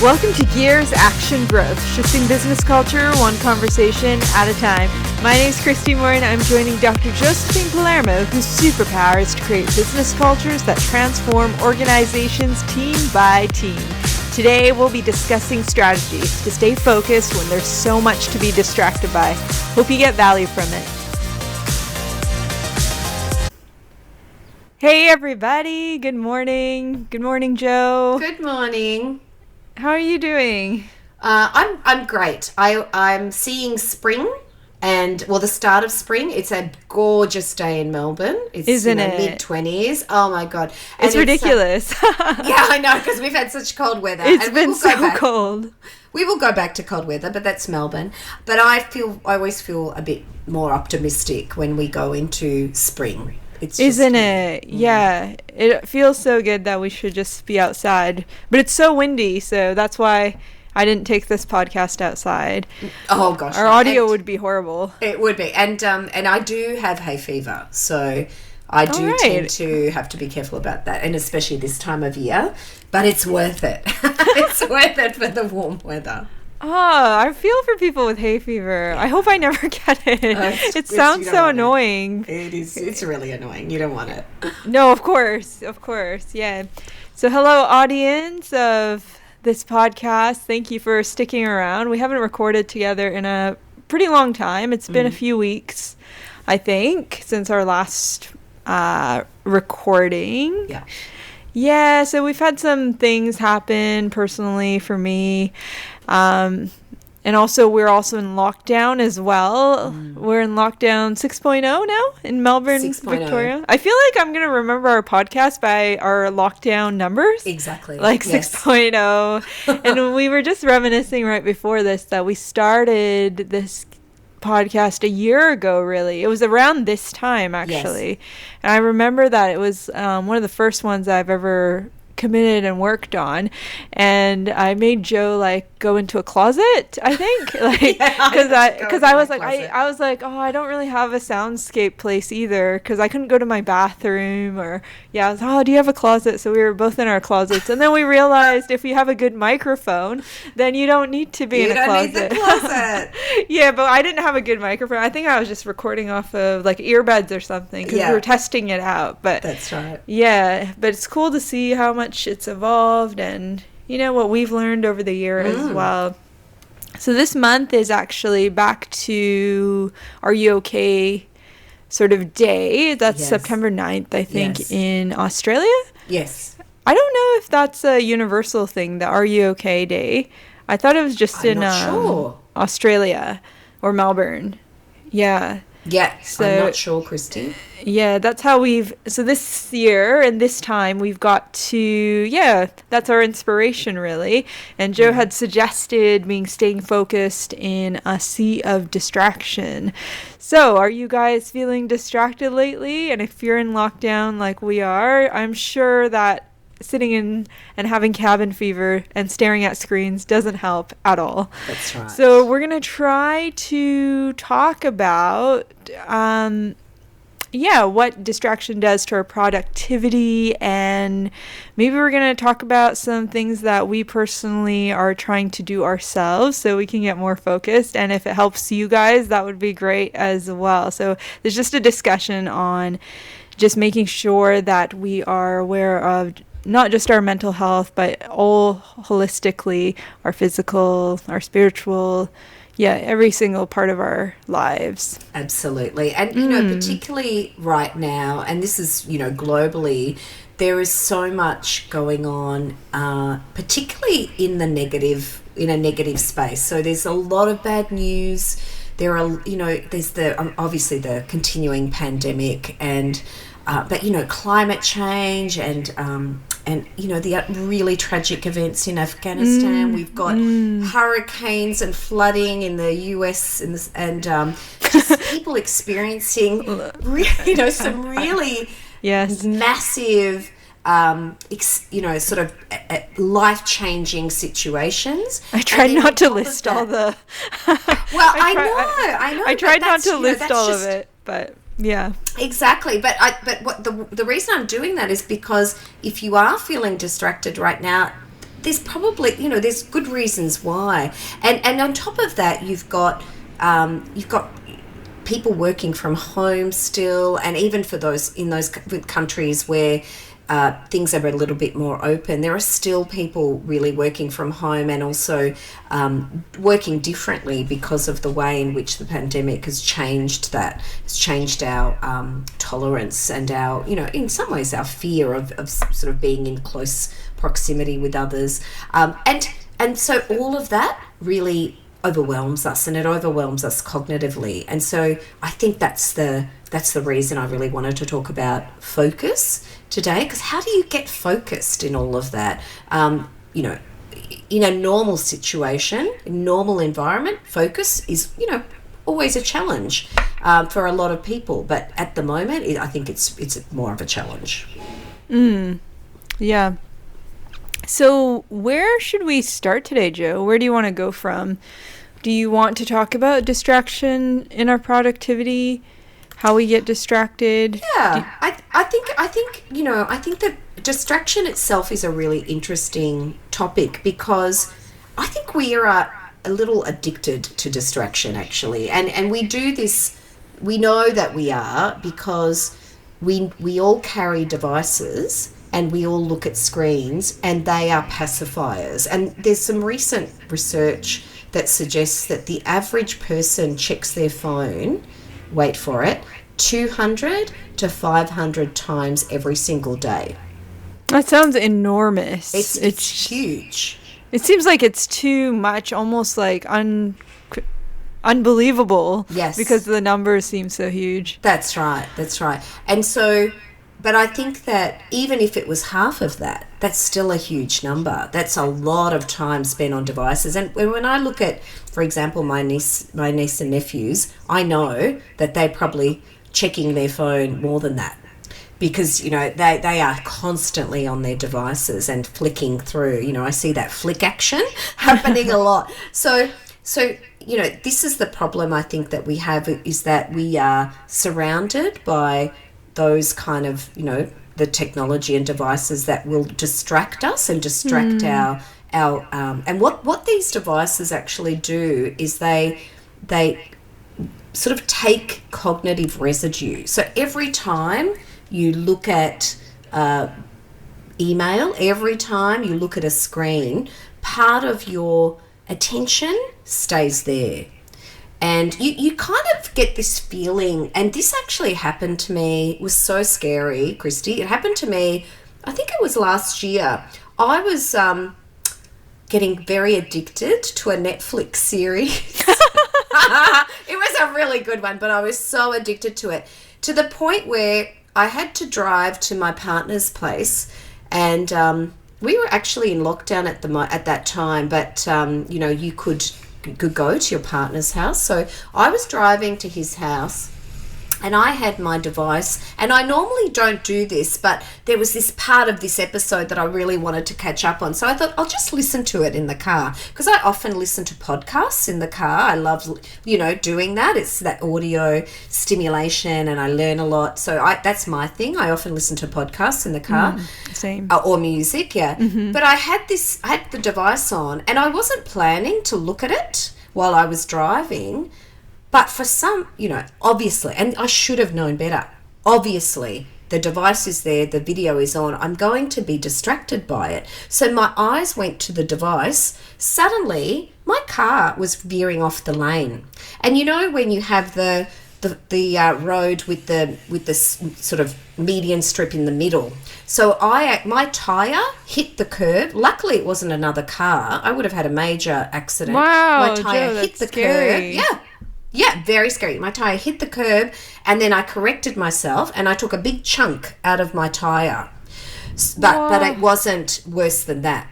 Welcome to Gears Action Growth, shifting business culture one conversation at a time. My name is Christy and I'm joining Dr. Josephine Palermo, whose superpower is to create business cultures that transform organizations team by team. Today, we'll be discussing strategies to stay focused when there's so much to be distracted by. Hope you get value from it. Hey everybody, good morning. Good morning, Joe. Good morning. How are you doing? I'm great. I'm seeing spring and the start of spring. It's a gorgeous day in Melbourne. It's Isn't it? Mid-20s. Oh my god. And it's ridiculous. Yeah, I know, because we've had such cold weather. It's been so cold. We will go back to cold weather, but that's Melbourne. But I always feel a bit more optimistic when we go into spring. Isn't it? Yeah. It feels so good that we should just be outside. But it's so windy, so that's why I didn't take this podcast outside. Oh gosh. Our audio would be horrible. It would be. And I do have hay fever, so I do tend to have to be careful about that, and especially this time of year. But it's worth it. It's worth it for the warm weather. Oh, I feel for people with hay fever. I hope I never get it. It sounds so annoying. It is. It's really annoying. You don't want it. No, of course. Yeah. So hello, audience of this podcast. Thank you for sticking around. We haven't recorded together in a pretty long time. It's been a few weeks, I think, since our last recording. Yeah. Yeah, so we've had some things happen personally for me. And also we're also in lockdown as well. We're in lockdown 6.0 now in Melbourne, 6.0. Victoria. I feel like I'm going to remember our podcast by our lockdown numbers. Exactly. Like 6.0. And we were just reminiscing right before this that we started this podcast a year ago, really. It was around this time, actually. Yes. And I remember that it was one of the first ones I've ever committed and worked on, and I made Joe go into a closet, I think, because I was like, oh, I don't really have a soundscape place either, because I couldn't go to my bathroom, or I was, oh, do you have a closet? So we were both in our closets, and then we realized if you have a good microphone, then you don't need to be in a closet. You don't need the closet. Yeah, but I didn't have a good microphone. I think I was just recording off of earbuds or something, because we were testing it out. But that's right. Yeah, but it's cool to see how much it's evolved, and what we've learned over the year as well. So this month is actually back to Are You Okay sort of day. That's September 9th, I think, in Australia. Yes. I don't know if that's a universal thing, the Are You Okay day. I thought it was just in Australia or Melbourne. Yeah. Yeah, so, I'm not sure, Christy. Yeah, that's how so this year and this time we've got to, that's our inspiration, really. And Joe had suggested staying focused in a sea of distraction. So are you guys feeling distracted lately? And if you're in lockdown like we are, I'm sure that sitting in and having cabin fever and staring at screens doesn't help at all. That's right. So we're going to try to talk about what distraction does to our productivity, and maybe we're going to talk about some things that we personally are trying to do ourselves so we can get more focused, and if it helps you guys, that would be great as well. So there's just a discussion on just making sure that we are aware of not just our mental health, but all holistically, our physical, our spiritual, every single part of our lives. Absolutely. And, particularly right now, and this is, globally, there is so much going on, particularly in a negative space. So there's a lot of bad news. There are, there's obviously the continuing pandemic and but climate change and the really tragic events in Afghanistan. We've got hurricanes and flooding in the US and just people experiencing some really massive sort of life-changing situations. I tried not to list all the I know I tried not to list all of it, but Yeah. Exactly. But what the reason I'm doing that is because if you are feeling distracted right now, there's probably, there's good reasons why. And on top of that, you've got people working from home still, and even for those in those countries where things are a little bit more open, there are still people really working from home and also working differently because of the way in which the pandemic has changed our tolerance and our, in some ways our fear of sort of being in close proximity with others. And so all of that really overwhelms us, and it overwhelms us cognitively. And so I think that's the reason I really wanted to talk about focus today, because how do you get focused in all of that? In a normal situation, in normal environment, focus is, always a challenge for a lot of people. But at the moment, I think it's more of a challenge. Yeah. So where should we start today, Jo? Where do you want to go from? Do you want to talk about distraction in our productivity? How we get distracted? Yeah, I think that distraction itself is a really interesting topic, because I think we are a little addicted to distraction, actually, and we do this. We know that we are, because we all carry devices and we all look at screens, and they are pacifiers. And there's some recent research that suggests that the average person checks their phone, wait for it, 200 to 500 times every single day. That sounds enormous. It's huge. It seems like it's too much, almost like unbelievable. Yes. Because the numbers seem so huge. That's right. And so, but I think that even if it was half of that, that's still a huge number. That's a lot of time spent on devices. And when I look at, for example, my niece and nephews, I know that they're probably checking their phone more than that, because they are constantly on their devices and flicking through. I see that flick action happening a lot. So this is the problem I think that we have, is that we are surrounded by those kind of, the technology and devices that will distract us and distract our and what these devices actually do is they sort of take cognitive residue. So every time you look at email, every time you look at a screen, part of your attention stays there. And you kind of get this feeling, and this actually happened to me. It was so scary, Christy. It happened to me, I think it was last year. I was getting very addicted to a Netflix series. It was a really good one, but I was so addicted to it, to the point where I had to drive to my partner's place, and we were actually in lockdown at that time, but you could go to your partner's house. So I was driving to his house, and I had my device, and I normally don't do this, but there was this part of this episode that I really wanted to catch up on. So I thought I'll just listen to it in the car, because I often listen to podcasts in the car. I love, doing that. It's that audio stimulation, and I learn a lot. So that's my thing. I often listen to podcasts in the car. Same. Or music, yeah. Mm-hmm. But I had the device on, and I wasn't planning to look at it while I was driving. But for some, obviously, and I should have known better, obviously, the device is there, the video is on, I'm going to be distracted by it. So my eyes went to the device. Suddenly, my car was veering off the lane. And when you have the road with the sort of median strip in the middle. So my tyre hit the curb. Luckily, it wasn't another car. I would have had a major accident. Wow, my tyre hit the scary. curb. Yeah, very scary. My tyre hit the curb, and then I corrected myself, and I took a big chunk out of my tyre. But it wasn't worse than that.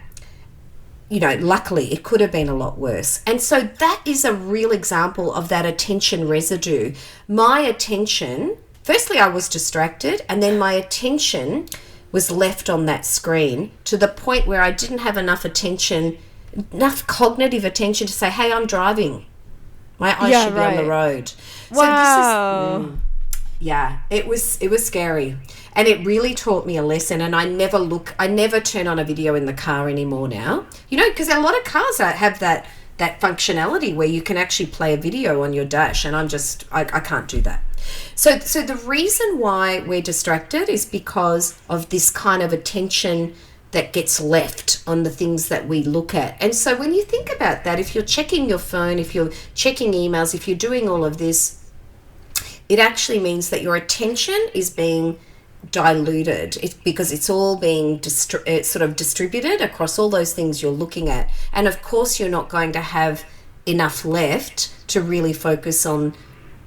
Luckily, it could have been a lot worse. And so that is a real example of that attention residue. My attention, firstly, I was distracted, and then my attention was left on that screen to the point where I didn't have enough cognitive attention to say, hey, I'm driving. My eyes should be on the road. Wow. So Yeah, it was scary. And it really taught me a lesson, and I never turn on a video in the car anymore now. You know, because a lot of cars have that functionality where you can actually play a video on your dash, and I can't do that. So the reason why we're distracted is because of this kind of attention that gets left on the things that we look at. And so when you think about that, if you're checking your phone, if you're checking emails, if you're doing all of this, it actually means that your attention is being diluted. It's because it's all being sort of distributed across all those things you're looking at. And of course, you're not going to have enough left to really focus on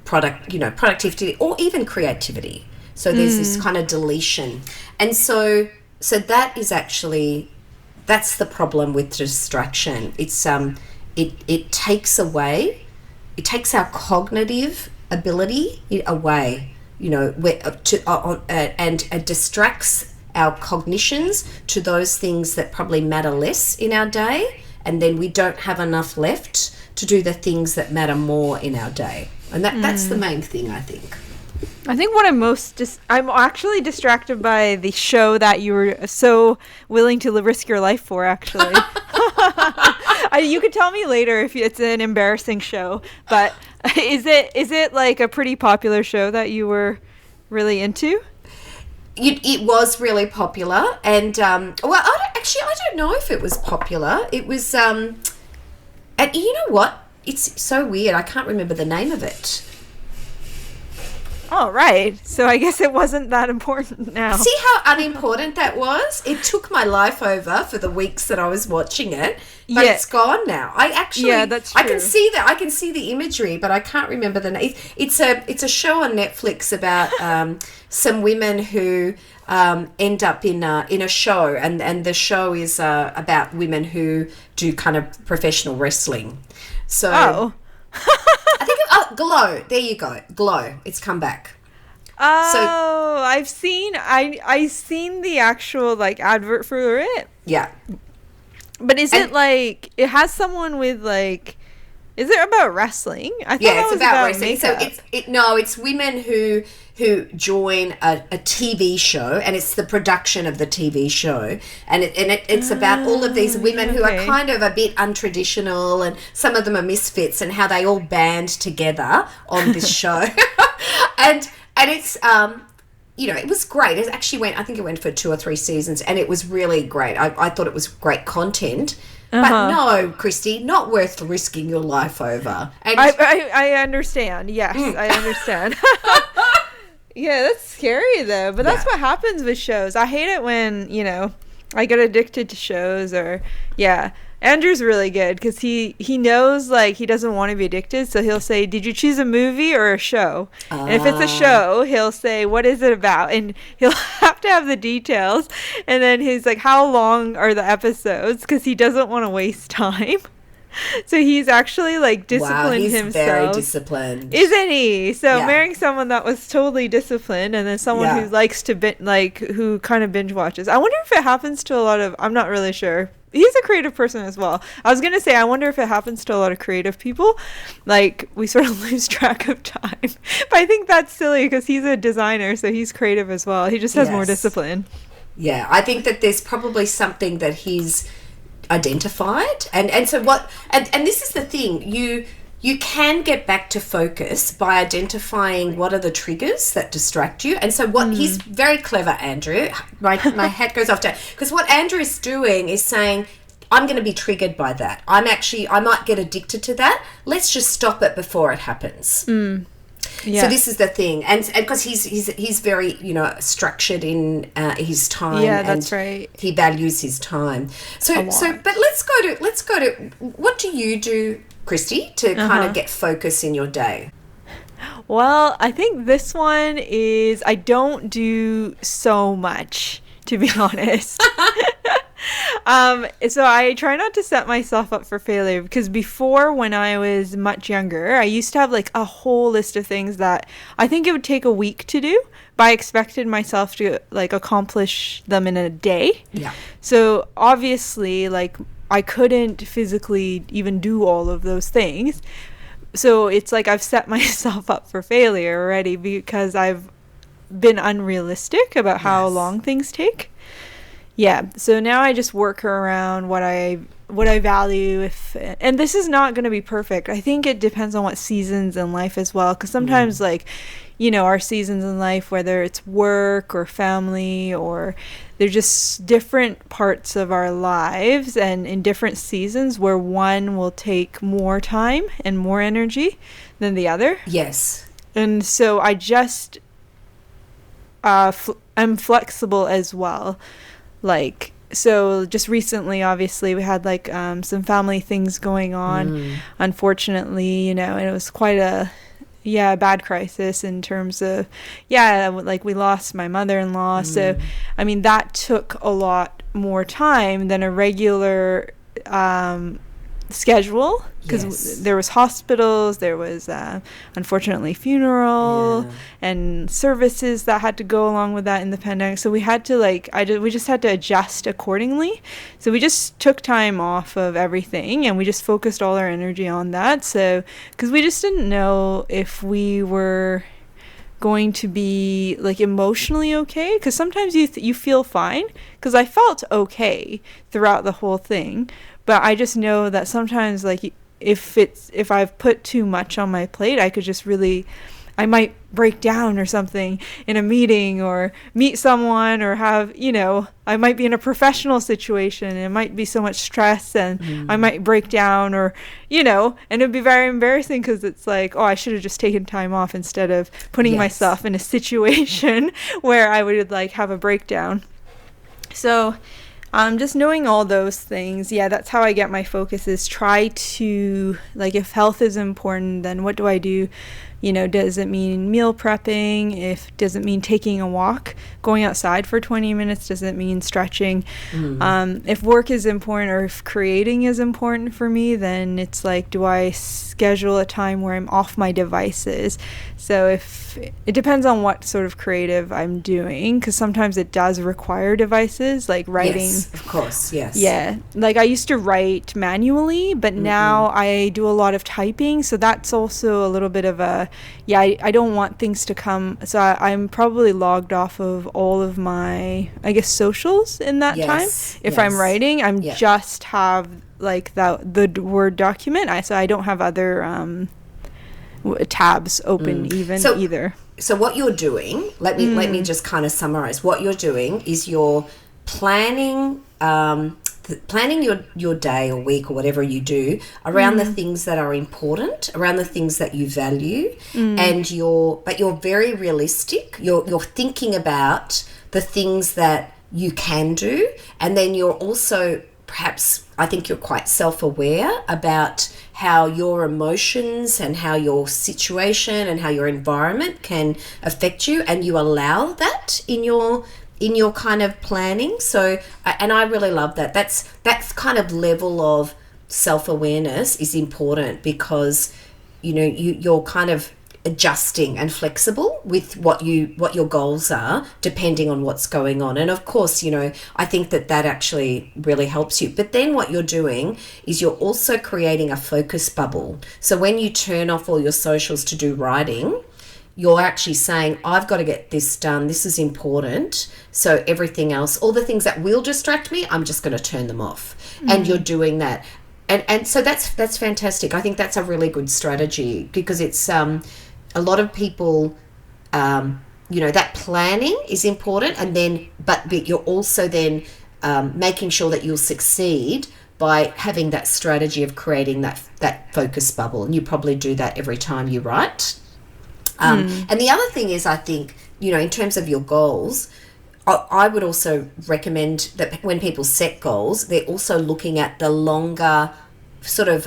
productivity or even creativity. So there's this kind of deletion. And so that is actually, that's the problem with distraction. It's it takes our cognitive ability away, you know, and distracts our cognitions to those things that probably matter less in our day, and then we don't have enough left to do the things that matter more in our day. And that's the main thing, I think. I think what I'm actually distracted by the show that you were so willing to risk your life for, actually. You could tell me later if it's an embarrassing show, but is it like a pretty popular show that you were really into? It was really popular, and I don't know if it was popular. It was, and you know what? It's so weird. I can't remember the name of it. Oh, right. So I guess it wasn't that important now. See how unimportant that was? It took my life over for the weeks that I was watching it, but it's gone now. That's true. I can see that. I can see the imagery, but I can't remember the name. It's a show on Netflix about some women who end up in a show, and the show is about women who do kind of professional wrestling. So I think Glow. There you go. Glow. It's come back. Oh, so, I've seen the actual like advert for it. Yeah. But is it like it has someone with like? Is it about wrestling? I thought it's about wrestling. Makeup. So it's women who join a TV show, and it's the production of the TV show, and it's about all of these women who are kind of a bit untraditional, and some of them are misfits, and how they all band together on this show, and it's it was great. It actually I think it went for 2 or 3 seasons, and it was really great. I thought it was great content. But no, Christy, not worth risking your life over. And I understand. Yes, I understand. Yeah, that's scary though. But that's what happens with shows. I hate it when, I get addicted to shows Andrew's really good because he knows like he doesn't want to be addicted. So he'll say, did you choose a movie or a show? And if it's a show, he'll say, what is it about? And he'll have to have the details. And then he's like, how long are the episodes? Because he doesn't want to waste time. So he's actually like disciplined himself. He's very disciplined, isn't he? So marrying someone that was totally disciplined, and then someone who likes to who kind of binge watches. I wonder if it happens to a lot of. I'm not really sure. He's a creative person as well. I was gonna say I wonder if it happens to a lot of creative people. Like we sort of lose track of time. But I think that's silly because he's a designer, so he's creative as well. He just has more discipline. Yeah, I think that there's probably something that he's identified, and so what and this is the thing, you can get back to focus by identifying what are the triggers that distract you. And so what he's very clever, Andrew, my hat goes off to, because what Andrew is doing is saying, I'm going to be triggered by that, I might get addicted to that, let's just stop it before it happens. Yeah. So this is the thing, and because he's very structured in his time. Yeah, that's right. He values his time. But let's go to what do you do, Christy, to kind of get focus in your day? Well, I think this one is I don't do so much, to be honest. So I try not to set myself up for failure, because before, when I was much younger, I used to have like a whole list of things that I think it would take a week to do, but I expected myself to like accomplish them in a day. Yeah. So obviously, like I couldn't physically even do all of those things. so it's like I've set myself up for failure already because I've been unrealistic about how long things take. Yeah, so now I just work around what I value. And this is not going to be perfect. I think it depends on what seasons in life as well, because sometimes like, you know, our seasons in life, whether it's work or family, or they're just different parts of our lives, and in different seasons where one will take more time and more energy than the other. Yes. And so I just I'm flexible as well. Like, so just recently, obviously, we had like some family things going on, unfortunately, you know, and it was quite a bad crisis in terms of, like we lost my mother-in-law. So, I mean, that took a lot more time than a regular schedule, because there was hospitals, there was unfortunately funeral and services that had to go along with that in the pandemic. So we had to we just had to adjust accordingly. So we just took time off of everything and we just focused all our energy on that. So because we just didn't know if we were going to be like emotionally okay, because sometimes you feel fine, because I felt okay throughout the whole thing, but I just know that sometimes like if I've put too much on my plate, I might break down or something in a meeting, or meet someone, or have, you know, I might be in a professional situation and it might be so much stress and I might break down, or, you know, and it'd be very embarrassing because it's like, oh, I should have just taken time off instead of putting myself in a situation where I would like have a breakdown. So just knowing all those things, that's how I get my focus, is try to, like, if health is important, then what do I do? You know, does it mean meal prepping? Does it mean taking a walk, going outside for 20 minutes? Does it mean stretching? If work is important, or if creating is important for me, then it's like, do I schedule a time where I'm off my devices? So if it depends on what sort of creative I'm doing, because sometimes it does require devices, like writing. Yes, of course, yes. Yeah, like I used to write manually, but now I do a lot of typing, so that's also a little bit of a, I don't want things to come, so I'm probably logged off of all of my, I guess, socials in that time. If I'm writing, I'm just have like the Word document, so I don't have other tabs open either. So what you're doing, let me just kind of summarize. What you're doing is you're planning your day or week or whatever you do around the things that are important, around the things that you value, and you're very realistic. You're thinking about the things that you can do, and then you're also, perhaps, I think you're quite self-aware about how your emotions and how your situation and how your environment can affect you, and you allow that in your kind of planning. So, and I really love that. That's kind of level of self-awareness is important, because, you know, you're kind of adjusting and flexible with what your goals are, depending on what's going on. And of course, you know, I think that actually really helps you. But then what you're doing is you're also creating a focus bubble. So when you turn off all your socials to do writing, you're actually saying, I've got to get this done. This is important. So everything else, all the things that will distract me, I'm just going to turn them off. And you're doing that. And so that's fantastic. I think that's a really good strategy, because it's a lot of people, you know, that planning is important, and then but you're also then making sure that you'll succeed by having that strategy of creating that focus bubble. And you probably do that every time you write. And the other thing is, I think, you know, in terms of your goals, I would also recommend that when people set goals, they're also looking at the longer sort of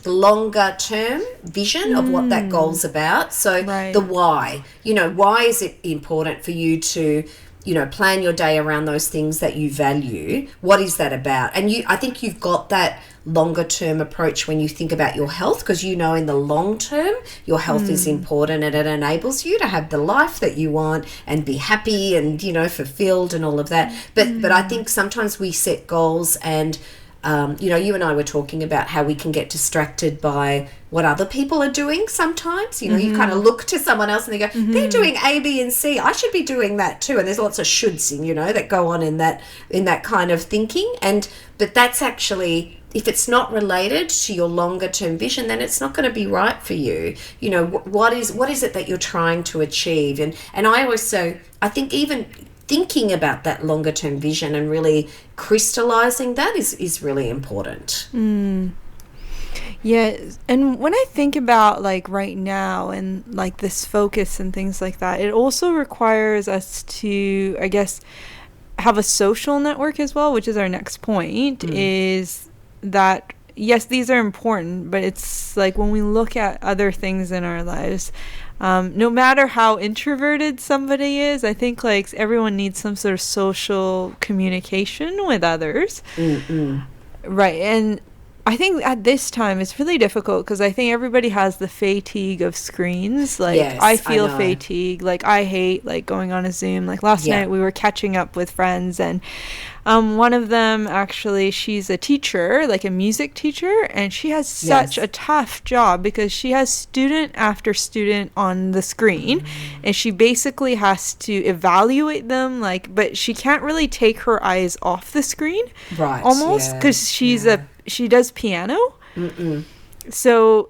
the longer term vision of what that goal's about. So the why, you know, why is it important for you to, you know, plan your day around those things that you value? What is that about? And I think you've got that longer term approach when you think about your health, because you know in the long term your health is important, and it enables you to have the life that you want and be happy and, you know, fulfilled and all of that. But I think sometimes we set goals and you and I were talking about how we can get distracted by what other people are doing sometimes. You kind of look to someone else and they go, they're doing A, B, and C. I should be doing that too. And there's lots of shoulds, that go on in that kind of thinking. But that's actually, if it's not related to your longer term vision, then it's not going to be right for you. What is it that you're trying to achieve? And I also, I think even thinking about that longer term vision and really crystallizing that is really important. Yeah, and when I think about like right now and like this focus and things like that, it also requires us to, I guess, have a social network as well, which is our next point, is that yes, these are important, but it's like when we look at other things in our lives, no matter how introverted somebody is, I think like everyone needs some sort of social communication with others. Right. And I think at this time it's really difficult because I think everybody has the fatigue of screens. Like, yes, I feel fatigue. Like, I hate like going on a Zoom. Like last night we were catching up with friends, and one of them actually, she's a teacher, like a music teacher, and she has such a tough job because she has student after student on the screen, and she basically has to evaluate them, like, but she can't really take her eyes off the screen, right? Almost, because she does piano. So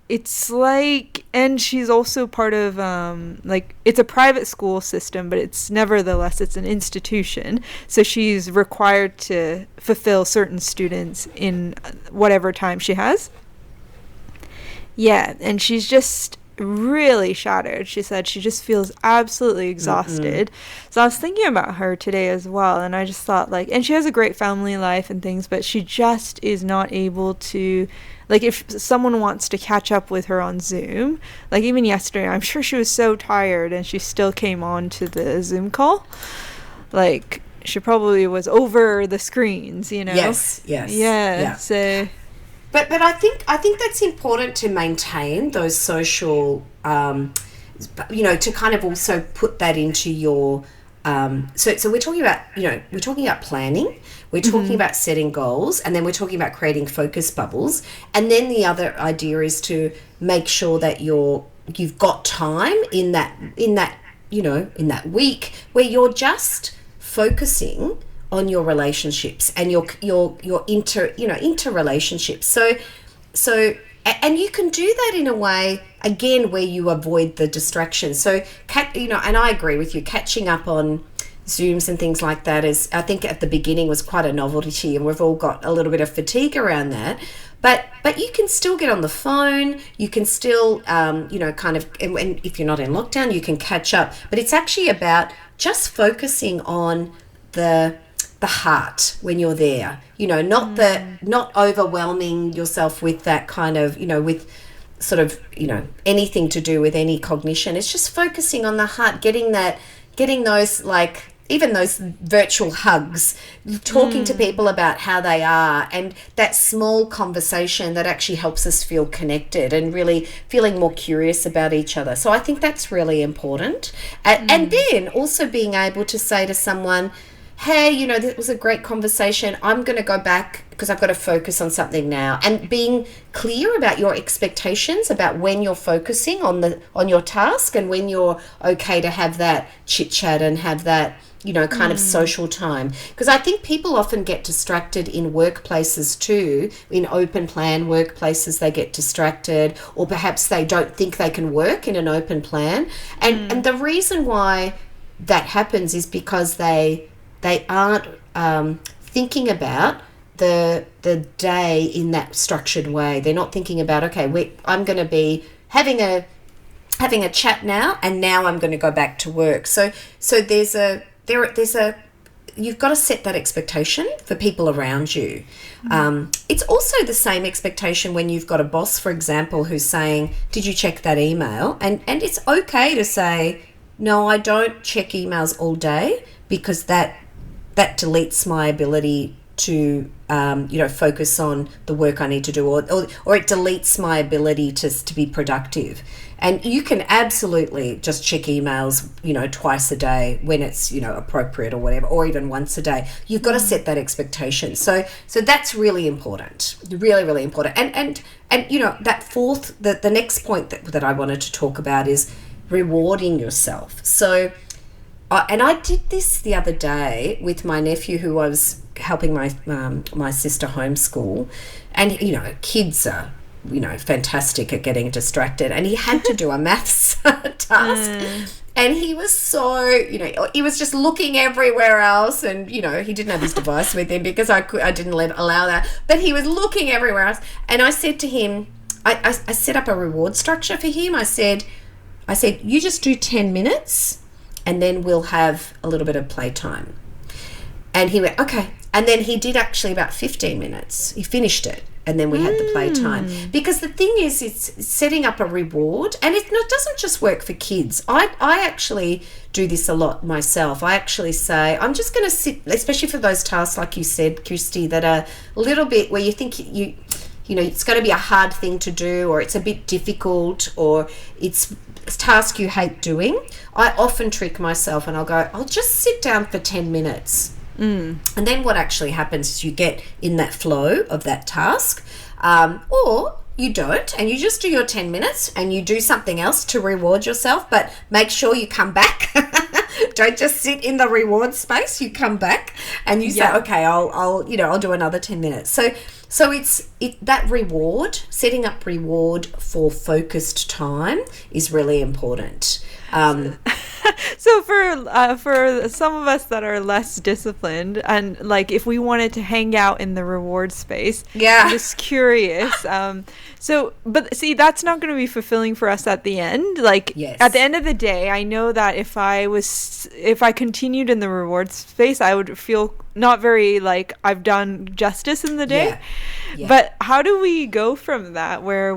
it's like, and she's also part of like, it's a private school system, but it's nevertheless, it's an institution, so she's required to fulfill certain students in whatever time she has. And she's just really shattered. She said she just feels absolutely exhausted. So I was thinking about her today as well, and I just thought like, and she has a great family life and things, but she just is not able to, like, if someone wants to catch up with her on Zoom, like even yesterday, I'm sure she was so tired and she still came on to the Zoom call. Like, she probably was over the screens, Yes. So But I think that's important to maintain those social, to kind of also put that into your. So we're talking about planning, we're talking about setting goals, and then we're talking about creating focus bubbles, and then the other idea is to make sure that you've got time in that week where you're just focusing on your relationships and your interrelationships. So and you can do that in a way, again, where you avoid the distractions. So and I agree with you, catching up on Zooms and things like that is, I think at the beginning was quite a novelty, and we've all got a little bit of fatigue around that. But you can still get on the phone, you can still kind of, and if you're not in lockdown, you can catch up. But it's actually about just focusing on the heart when you're there, not overwhelming yourself with that kind of, with sort of, anything to do with any cognition. It's just focusing on the heart, getting those, like, even those virtual hugs, talking to people about how they are, and that small conversation that actually helps us feel connected and really feeling more curious about each other. So I think that's really important. And then also being able to say to someone, hey, this was a great conversation. I'm going to go back because I've got to focus on something now. And being clear about your expectations about when you're focusing on your task and when you're okay to have that chit chat and have that, kind of social time. Because I think people often get distracted in workplaces too. In open plan workplaces, they get distracted, or perhaps they don't think they can work in an open plan. And the reason why that happens is because they aren't thinking about the day in that structured way. They're not thinking about, okay, I'm going to be having a chat now, and now I'm going to go back to work. So there's a you've got to set that expectation for people around you. It's also the same expectation when you've got a boss, for example, who's saying, did you check that email? And it's okay to say, no, I don't check emails all day, because that deletes my ability to focus on the work I need to do, or it deletes my ability to be productive. And you can absolutely just check emails, twice a day when it's, appropriate or whatever, or even once a day. You've got to set that expectation. So that's really important, really, really important. And that fourth, the next point that I wanted to talk about is rewarding yourself. So, and I did this the other day with my nephew, who I was helping my sister homeschool, and kids are fantastic at getting distracted, and he had to do a maths task, and he was so he was just looking everywhere else, and he didn't have his device with him because I didn't allow that, but he was looking everywhere else. And I said to him, I set up a reward structure for him. I said you just do 10 minutes and then we'll have a little bit of playtime. And he went, okay. And then he did actually about 15 minutes. He finished it. And then we had the playtime. Because the thing is, it's setting up a reward. And it doesn't just work for kids. I actually do this a lot myself. I actually say, I'm just going to sit, especially for those tasks, like you said, Christy, that are a little bit where you think it's going to be a hard thing to do, or it's a bit difficult, or it's a task you hate doing. I often trick myself and I'll go, I'll just sit down for 10 minutes. And then what actually happens is you get in that flow of that task, or you don't, and you just do your 10 minutes and you do something else to reward yourself, but make sure you come back. Don't just sit in the reward space. You come back and you say, okay, I'll do another 10 minutes. So it's that reward, setting up reward for focused time is really important. So for some of us that are less disciplined, and like if we wanted to hang out in the reward space, I'm just curious. But see, that's not going to be fulfilling for us at the end. Like at the end of the day, I know that if I continued in the reward space, I would feel not very like I've done justice in the day. But how do we go from that where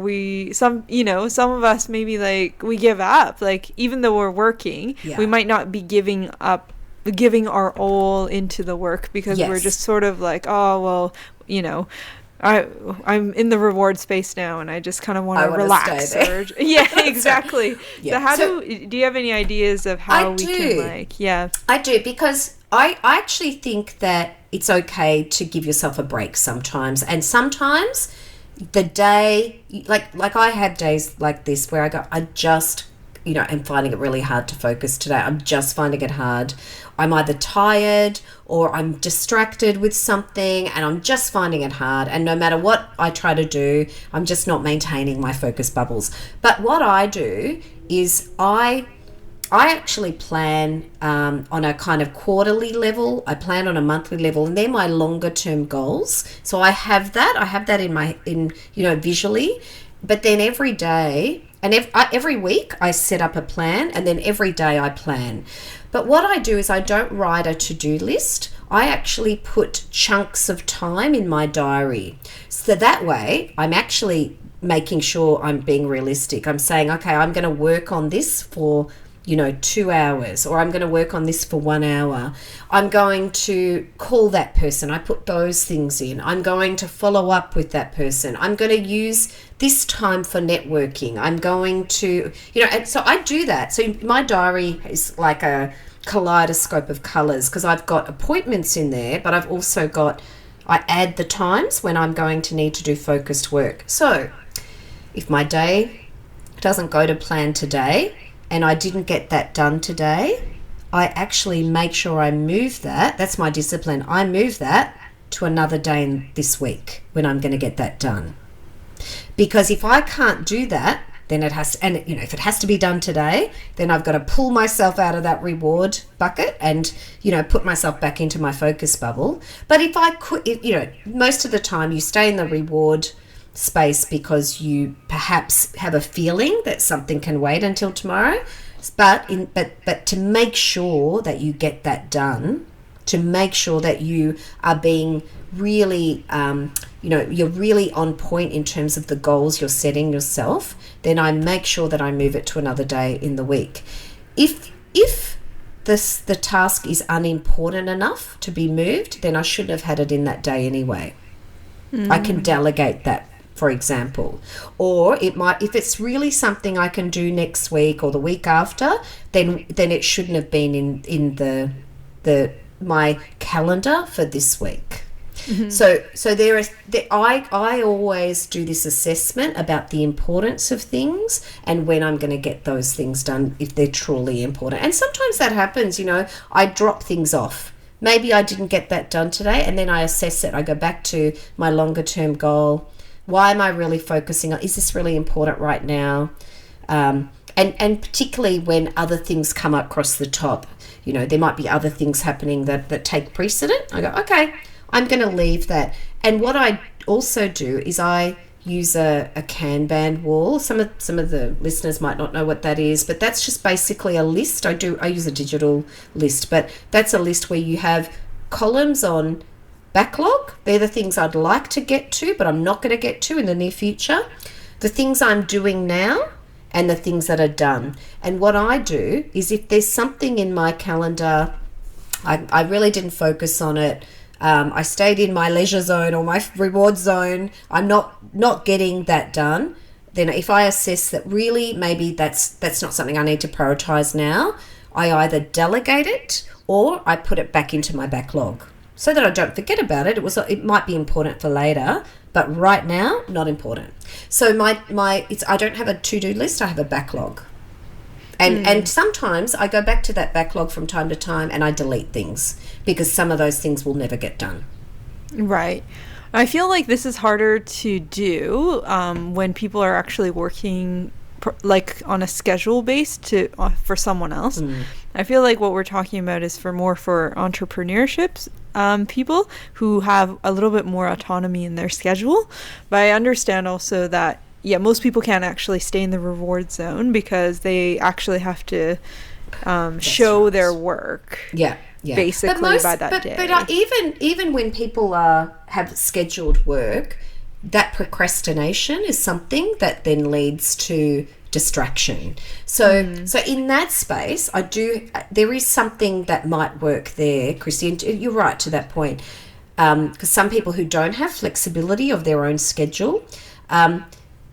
some of us maybe like we give up, like even though we're working, we might not be giving our all into the work because we're just sort of like, oh well, I'm in the reward space now and I just kind of want to relax. Exactly. So do you have any ideas of how can I do, because I actually think that it's okay to give yourself a break sometimes. And sometimes the day, like I have days like this where I go, I just, I'm finding it really hard to focus today. I'm just finding it hard. I'm either tired or I'm distracted with something and I'm just finding it hard. And no matter what I try to do, I'm just not maintaining my focus bubbles. But what I do is I actually plan on a kind of quarterly level. I plan on a monthly level, and they're my longer term goals. So I have that in visually. But then every day and every week I set up a plan, and then every day I plan. But what I do is I don't write a to-do list. I actually put chunks of time in my diary. So that way I'm actually making sure I'm being realistic. I'm saying, okay, I'm going to work on this for 2 hours, or I'm going to work on this for 1 hour. I'm going to call that person. I put those things in. I'm going to follow up with that person. I'm going to use this time for networking. I'm going to, and so I do that. So my diary is like a kaleidoscope of colors because I've got appointments in there, but I've also I add the times when I'm going to need to do focused work. So if my day doesn't go to plan today, and I didn't get that done today, I actually make sure I move that. That's my discipline. I move that to another day in this week when I'm going to get that done. Because if I can't do that, then it has to, and if it has to be done today, then I've got to pull myself out of that reward bucket and, put myself back into my focus bubble. But if I could, most of the time you stay in the reward space because you perhaps have a feeling that something can wait until tomorrow, but to make sure that you get that done, to make sure that you are being really you're really on point in terms of the goals you're setting yourself, then I make sure that I move it to another day in the week. If the task is unimportant enough to be moved, then I shouldn't have had it in that day anyway. I can delegate that, for example. Or it might, if it's really something I can do next week or the week after, then it shouldn't have been in the my calendar for this week. So I always do this assessment about the importance of things and when I'm going to get those things done if they're truly important. And sometimes that happens, I drop things off. Maybe I didn't get that done today, and then I assess it. I go back to my longer term goal. Why am I really focusing on, is this really important right now? And particularly when other things come across the top, there might be other things happening that take precedent. I go, okay, I'm going to leave that. And what I also do is I use a Kanban wall. Some of the listeners might not know what that is, but that's just basically a list. I use a digital list, but that's a list where you have columns on backlog. They're the things I'd like to get to, but I'm not going to get to in the near future. The things I'm doing now and the things that are done. And what I do is if there's something in my calendar, I really didn't focus on it, I stayed in my leisure zone or my reward zone, I'm not getting that done, then if I assess that really maybe that's not something I need to prioritize now, I either delegate it or I put it back into my backlog so that I don't forget about it. It might be important for later, but right now, not important. So I don't have a to-do list, I have a backlog. And sometimes I go back to that backlog from time to time and I delete things because some of those things will never get done. Right. I feel like this is harder to do when people are actually working like on a schedule based for someone else. I feel like what we're talking about is for entrepreneurships people who have a little bit more autonomy in their schedule. But I understand also that most people can't actually stay in the reward zone because they actually have to show their work. Yeah. Basically by that day. But even when people have scheduled work, that procrastination is something that then leads to distraction. So in that space, there is something that might work there, Christy, and you're right to that point. Because some people who don't have flexibility of their own schedule,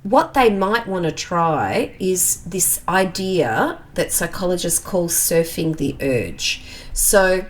what they might want to try is this idea that psychologists call surfing the urge. So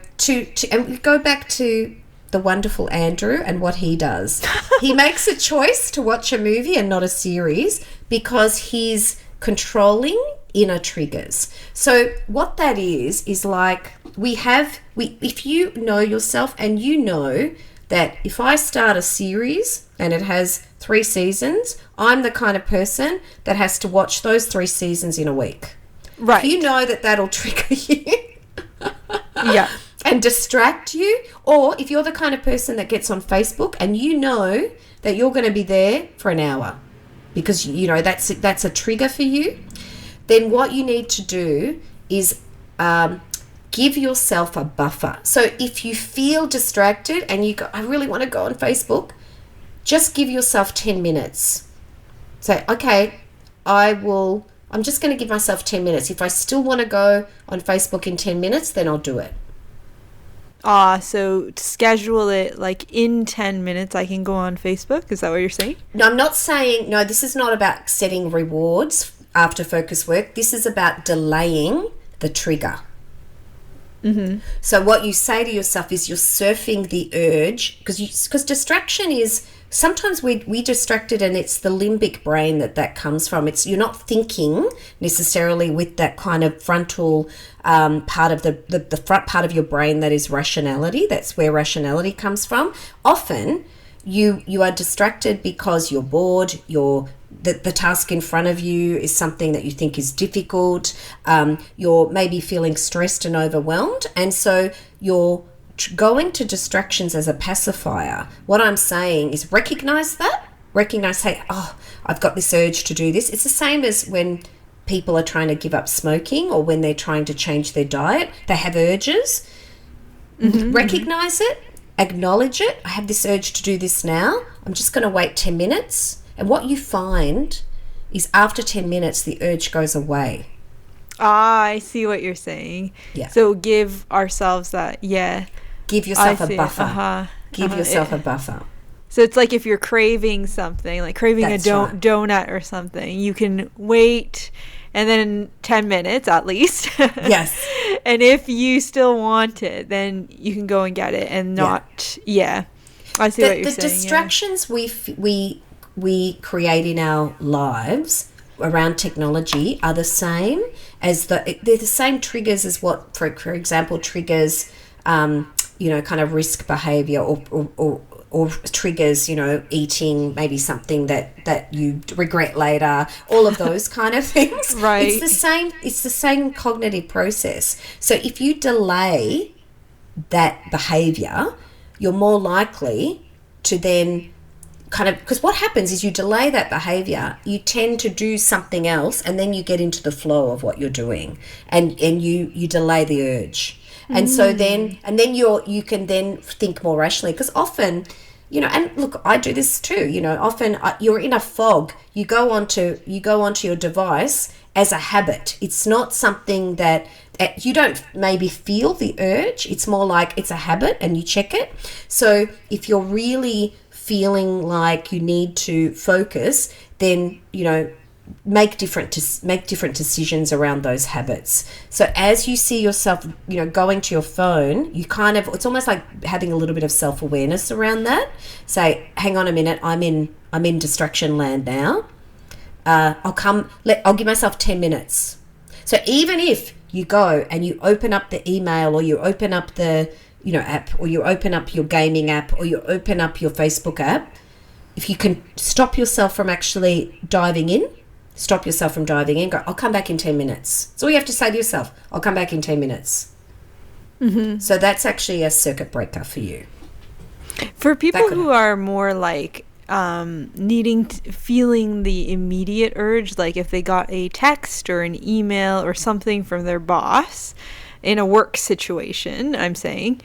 and we go back to the wonderful Andrew and what he does. He makes a choice to watch a movie and not a series because he's controlling inner triggers. So what that is like if you know yourself and you know that if I start a series and it has 3 seasons, I'm the kind of person that has to watch those 3 seasons in a week. Right. If you know that that'll trigger you. Yeah. And distract you, or if you're the kind of person that gets on Facebook and you know that you're going to be there for an hour because that's a trigger for you, then what you need to do is give yourself a buffer. So if you feel distracted and you go, I really want to go on Facebook, just give yourself 10 minutes. Say, okay, I'm just going to give myself 10 minutes. If I still want to go on Facebook in 10 minutes, then I'll do it. So schedule it like in 10 minutes I can go on Facebook. Is that what you're saying? No, I'm not saying, no, this is not about setting rewards after focus work. This is about delaying the trigger. Mm-hmm. So what you say to yourself is you're surfing the urge because distraction is, sometimes we distracted and it's the limbic brain that comes from. You're not thinking necessarily with that kind of frontal part of the front part of your brain that is rationality. That's where rationality comes from. Often you are distracted because you're bored, the task in front of you is something that you think is difficult, you're maybe feeling stressed and overwhelmed, and so you're going to distractions as a pacifier. What I'm saying is recognize, hey, I've got this urge to do this. It's the same as when people are trying to give up smoking or when they're trying to change their diet. They have urges. Mm-hmm. Recognize it, acknowledge it. I have this urge to do this now. I'm just going to wait 10 minutes. And what you find is after 10 minutes, the urge goes away. I see what you're saying. Yeah. So give ourselves that. Yeah. Give yourself a buffer. Give yourself a buffer. So it's like if you're craving something, like craving a donut or something, you can wait and then 10 minutes at least. Yes. And if you still want it, then you can go and get it and not, I see what you're saying. The distractions we create in our lives around technology are the same as they're the same triggers as what, for example, triggers, kind of risk behavior or triggers, eating maybe something that you regret later, all of those kind of things. Right. It's the same cognitive process. So if you delay that behavior, you're more likely to then because what happens is you delay that behavior, you tend to do something else, and then you get into the flow of what you're doing, and you delay the urge. And so then you can then think more rationally, because often, and look, I do this too, often you're in a fog, you go onto your device as a habit. It's not something that you don't maybe feel the urge, it's more like it's a habit and you check it. So if you're really feeling like you need to focus, then make different decisions around those habits. So as you see yourself going to your phone, it's almost like having a little bit of self-awareness around that. Say, hang on a minute, I'm in distraction land now. I'll give myself 10 minutes. So even if you go and you open up the email, or you open up the app, or you open up your gaming app, or you open up your Facebook app, if you can stop yourself from actually diving in, go, I'll come back in 10 minutes. That's all you have to say to yourself. I'll come back in 10 minutes. Mm-hmm. So that's actually a circuit breaker for you. For people who are more like feeling the immediate urge, like if they got a text or an email or something from their boss in a work situation, I'm saying,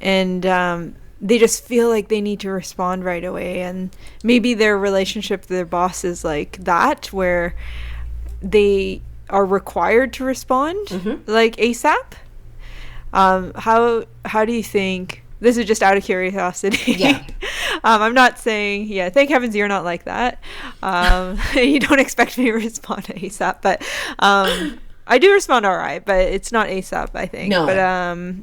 and they just feel like they need to respond right away, and maybe their relationship with their boss is like that, where they are required to respond like ASAP. How do you think, this is just out of curiosity, I'm not saying, thank heavens you're not like that, you don't expect me to respond to ASAP, but I do respond all right, but it's not ASAP, I think. No. But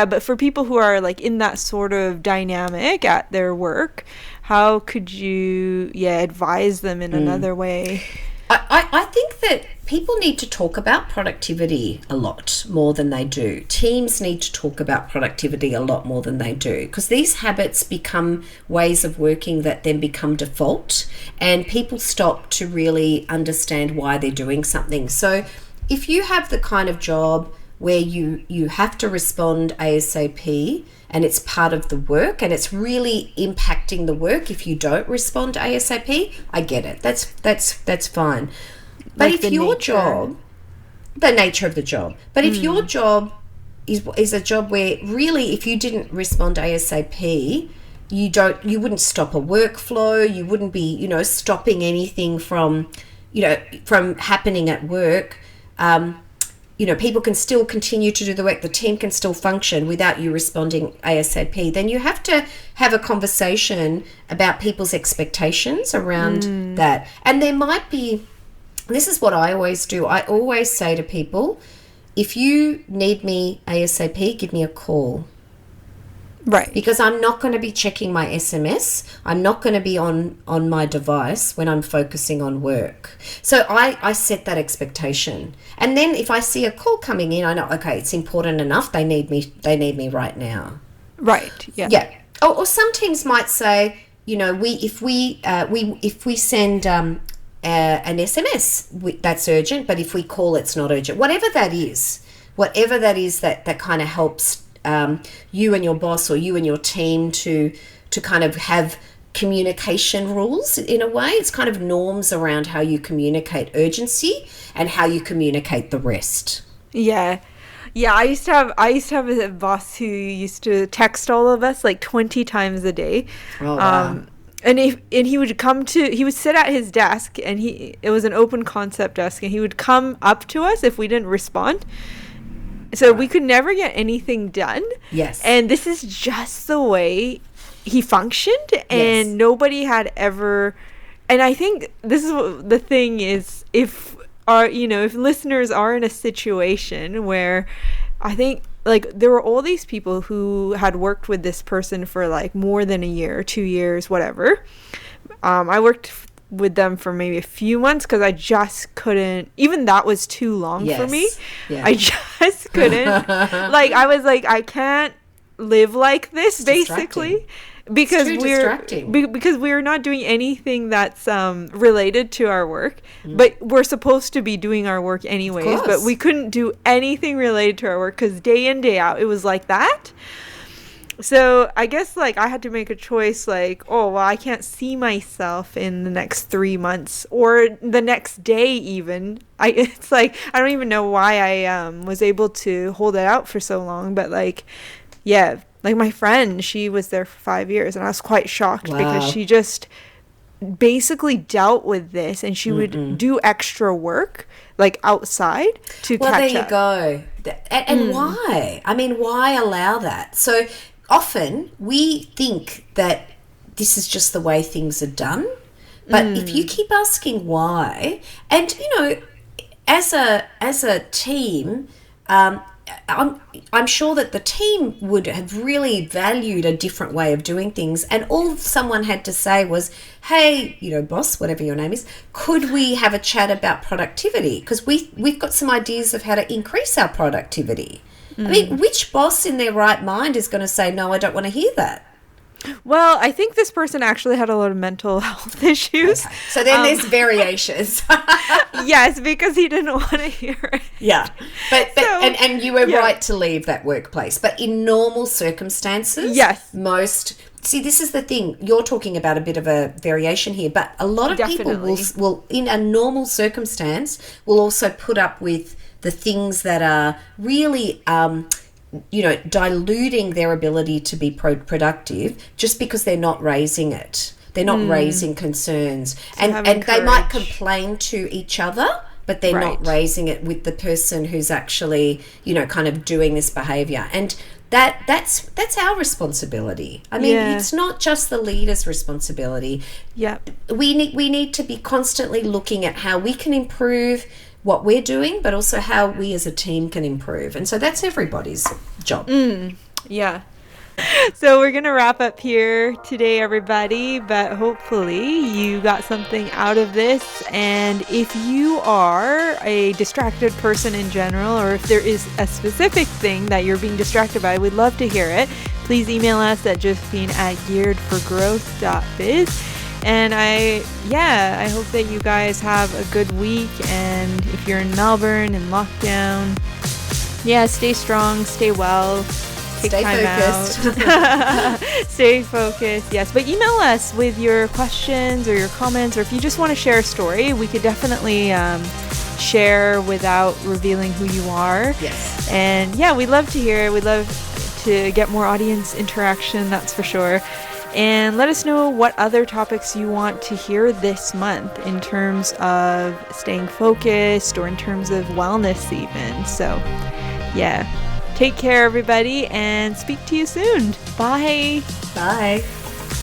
but for people who are like in that sort of dynamic at their work, how could you advise them in another way? I think that people need to talk about productivity a lot more than they do. Teams need to talk about productivity a lot more than they do, because these habits become ways of working that then become default, and people stop to really understand why they're doing something. So if you have the kind of job where you have to respond ASAP, and it's part of the work, and it's really impacting the work if you don't respond ASAP, I get it. That's fine. But like if your job, the nature of the job, but if your job is a job where really if you didn't respond ASAP, you wouldn't stop a workflow, you wouldn't be, stopping anything from happening at work. People can still continue to do the work, the team can still function without you responding ASAP, then you have to have a conversation about people's expectations around that. And there might be, this is what I always do, I always say to people, if you need me ASAP, give me a call. Right. Because I'm not going to be checking my SMS. I'm not going to be on my device when I'm focusing on work. So I set that expectation. And then if I see a call coming in, I know, okay, it's important enough. They need me right now. Right. Yeah. Yeah. Or some teams might say, if we send an SMS, that's urgent, but if we call, it's not urgent. Whatever that is that kind of helps you and your boss, or you and your team to kind of have communication rules in a way. It's kind of norms around how you communicate urgency and how you communicate the rest. Yeah. I used to have a boss who used to text all of us like 20 times a day. Oh, wow. And he would sit at his desk, and it was an open concept desk, and he would come up to us if we didn't respond. So we could never get anything done. Yes. And this is just the way he functioned, and nobody had ever. And I think this is what the thing is, if listeners are in a situation where, I think, like, there were all these people who had worked with this person for like more than a year, 2 years, whatever. I worked with them for maybe a few months because I just couldn't, even that was too long for me. Yeah. I just couldn't. Like, I was like, I can't live like this, it's basically. Because we're not doing anything that's related to our work, but we're supposed to be doing our work anyways. But we couldn't do anything related to our work because day in, day out, it was like that. So I guess, like, I had to make a choice, like, oh, well, I can't see myself in the next 3 months or the next day even. It's like, I don't even know why I was able to hold it out for so long. But, like, yeah, like, my friend, she was there for 5 years, and I was quite shocked because she just basically dealt with this, and she would do extra work, like, outside to catch up. Well, there you go. And why? I mean, why allow that? So often we think that this is just the way things are done. But if you keep asking why, and, as a team, I'm sure that the team would have really valued a different way of doing things, and all someone had to say was, hey, boss, whatever your name is, could we have a chat about productivity? Because we've got some ideas of how to increase our productivity. I mean, which boss in their right mind is going to say, no, I don't want to hear that? Well, I think this person actually had a lot of mental health issues. Okay. So then there's variations. Yes, because he didn't want to hear it. Yeah. And you were right to leave that workplace. But in normal circumstances, see, this is the thing. You're talking about a bit of a variation here, but a lot of people will, in a normal circumstance, will also put up with the things that are really diluting their ability to be productive just because they're not raising it. They're not raising concerns. And they might complain to each other, but they're not raising it with the person who's actually, kind of doing this behavior. And that's our responsibility. I mean, it's not just the leader's responsibility. Yeah. We need to be constantly looking at how we can improve what we're doing, but also how we as a team can improve. And so that's everybody's job. Yeah. So we're going to wrap up here today, everybody, but hopefully you got something out of this. And if you are a distracted person in general, or if there is a specific thing that you're being distracted by, we'd love to hear it. Please email us at josephine@gearedforgrowth.biz. And I hope that you guys have a good week. And if you're in Melbourne in lockdown, stay strong, stay well, take time out. Stay focused, yes. But email us with your questions or your comments, or if you just want to share a story, we could definitely share without revealing who you are. Yes. And we'd love to hear it. We'd love to get more audience interaction, that's for sure. And let us know what other topics you want to hear this month in terms of staying focused or in terms of wellness even. So, take care, everybody, and speak to you soon. Bye. Bye.